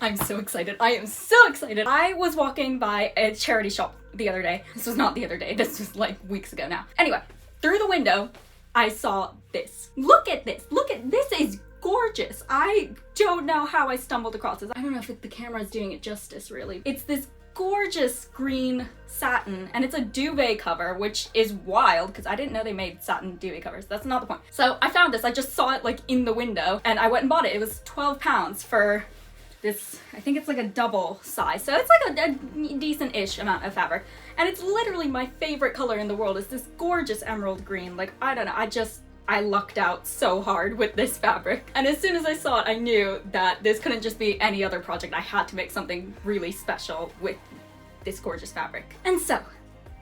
I'm so excited. I am so excited. I was walking by a charity shop the other day. This was not the other day. This was like weeks ago now. Anyway, through the window, I saw this. Look at this. Look at this. Is gorgeous. I don't know how I stumbled across this. I don't know if the camera is doing it justice, really. It's this gorgeous green satin, and it's a duvet cover, which is wild because I didn't know they made satin duvet covers. That's not the point. So I found this. I just saw it like in the window and I went and bought it. It was £12 for this, I think it's like a double size. So it's like a decent-ish amount of fabric. And it's literally my favorite color in the world. It's this gorgeous emerald green. Like, I don't know, I lucked out so hard with this fabric. And as soon as I saw it, I knew that this couldn't just be any other project. I had to make something really special with this gorgeous fabric. And so,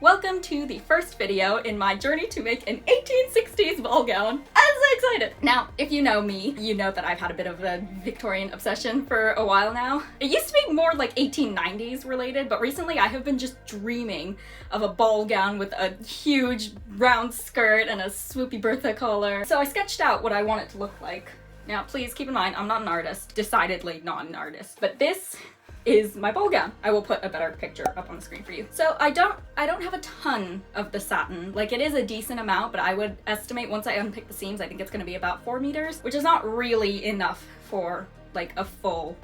welcome to the first video in my journey to make an 1860s ball gown. I'm so excited! Now, if you know me, you know that I've had a bit of a Victorian obsession for a while now. It used to be more like 1890s related, but recently I have been just dreaming of a ball gown with a huge round skirt and a swoopy Bertha collar. So I sketched out what I want it to look like. Now, please keep in mind, I'm not an artist. Decidedly not an artist. But this is my ball gown. I will put a better picture up on the screen for you. So I don't have a ton of the satin. Like, it is a decent amount, but I would estimate once I unpick the seams, I think it's gonna be about 4 meters, which is not really enough for like a full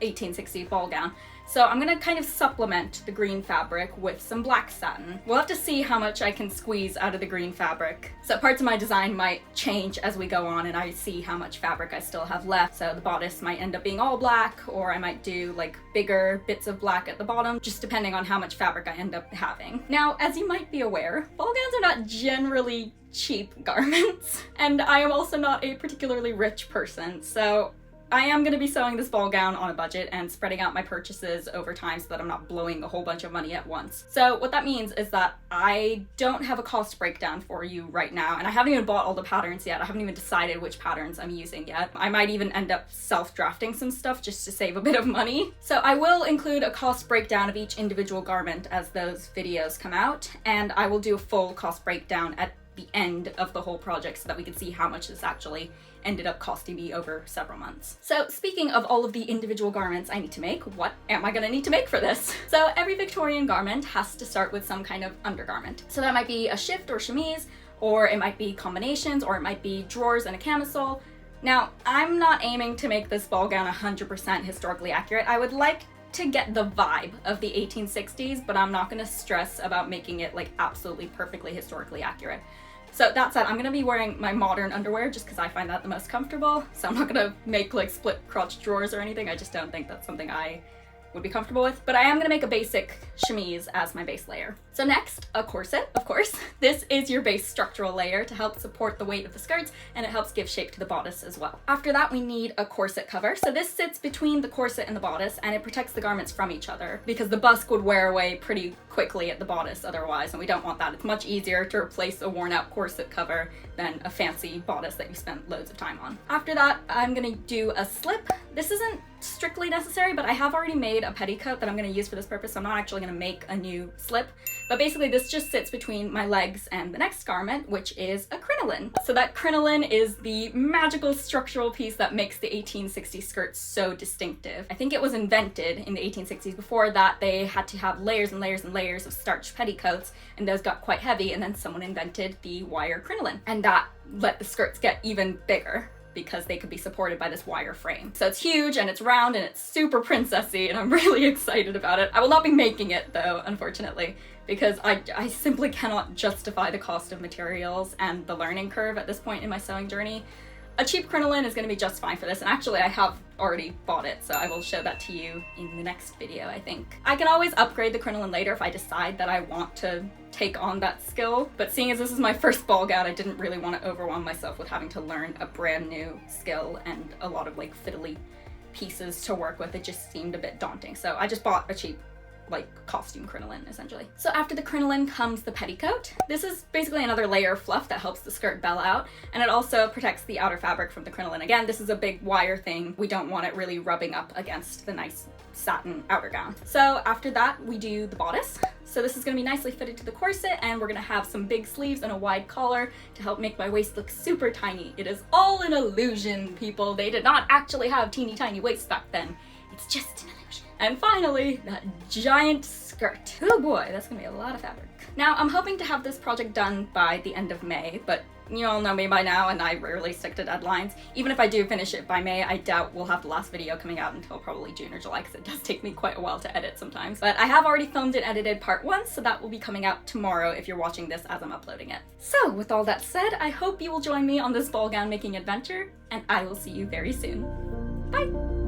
1860s ball gown. So I'm gonna kind of supplement the green fabric with some black satin. We'll have to see how much I can squeeze out of the green fabric. So parts of my design might change as we go on and I see how much fabric I still have left. So the bodice might end up being all black, or I might do like bigger bits of black at the bottom, just depending on how much fabric I end up having. Now, as you might be aware, ball gowns are not generally cheap garments, and I am also not a particularly rich person, so I am going to be sewing this ball gown on a budget and spreading out my purchases over time so that I'm not blowing a whole bunch of money at once. So what that means is that I don't have a cost breakdown for you right now, and I haven't even bought all the patterns yet. I haven't even decided which patterns I'm using yet. I might even end up self-drafting some stuff just to save a bit of money. So I will include a cost breakdown of each individual garment as those videos come out, and I will do a full cost breakdown at the end of the whole project so that we can see how much this actually ended up costing me over several months. So speaking of all of the individual garments I need to make, what am I gonna need to make for this? So every Victorian garment has to start with some kind of undergarment. So that might be a shift or chemise, or it might be combinations, or it might be drawers and a camisole. Now, I'm not aiming to make this ball gown 100% historically accurate. I would like to get the vibe of the 1860s, but I'm not gonna stress about making it like absolutely perfectly historically accurate. So that said, I'm gonna be wearing my modern underwear just because I find that the most comfortable. So I'm not gonna make like split crotch drawers or anything. I just don't think that's something I would be comfortable with. But I am gonna make a basic chemise as my base layer. So next, a corset, of course. This is your base structural layer to help support the weight of the skirts, and it helps give shape to the bodice as well. After that, we need a corset cover. So this sits between the corset and the bodice, and it protects the garments from each other because the busk would wear away pretty quickly at the bodice otherwise, and we don't want that. It's much easier to replace a worn out corset cover than a fancy bodice that you spent loads of time on. After that, I'm gonna do a slip. This isn't strictly necessary, but I have already made a petticoat that I'm gonna use for this purpose, so I'm not actually gonna make a new slip. But basically this just sits between my legs and the next garment, which is a crinoline. So that crinoline is the magical structural piece that makes the 1860s skirt so distinctive. I think it was invented in the 1860s. Before that, they had to have layers and layers and layers of starched petticoats, and those got quite heavy, and then someone invented the wire crinoline, and that let the skirts get even bigger because they could be supported by this wire frame. So it's huge and it's round and it's super princessy, and I'm really excited about it. I will not be making it though, unfortunately, because I simply cannot justify the cost of materials and the learning curve at this point in my sewing journey. A cheap crinoline is going to be just fine for this, and actually I have already bought it, so I will show that to you in the next video, I think. I can always upgrade the crinoline later if I decide that I want to take on that skill, but seeing as this is my first ball gown, I didn't really want to overwhelm myself with having to learn a brand new skill and a lot of like fiddly pieces to work with. It just seemed a bit daunting, so I just bought a cheap like costume crinoline essentially. So after the crinoline comes the petticoat. This is basically another layer of fluff that helps the skirt bell out, and it also protects the outer fabric from the crinoline. Again, this is a big wire thing. We don't want it really rubbing up against the nice satin outer gown. So after that, we do the bodice. So this is going to be nicely fitted to the corset, and we're going to have some big sleeves and a wide collar to help make my waist look super tiny. It is all an illusion, people. They did not actually have teeny tiny waists back then. It's just And finally, that giant skirt. Oh boy, that's gonna be a lot of fabric. Now, I'm hoping to have this project done by the end of May, but you all know me by now and I rarely stick to deadlines. Even if I do finish it by May, I doubt we'll have the last video coming out until probably June or July, because it does take me quite a while to edit sometimes. But I have already filmed and edited part 1, so that will be coming out tomorrow if you're watching this as I'm uploading it. So with all that said, I hope you will join me on this ball gown making adventure, and I will see you very soon. Bye!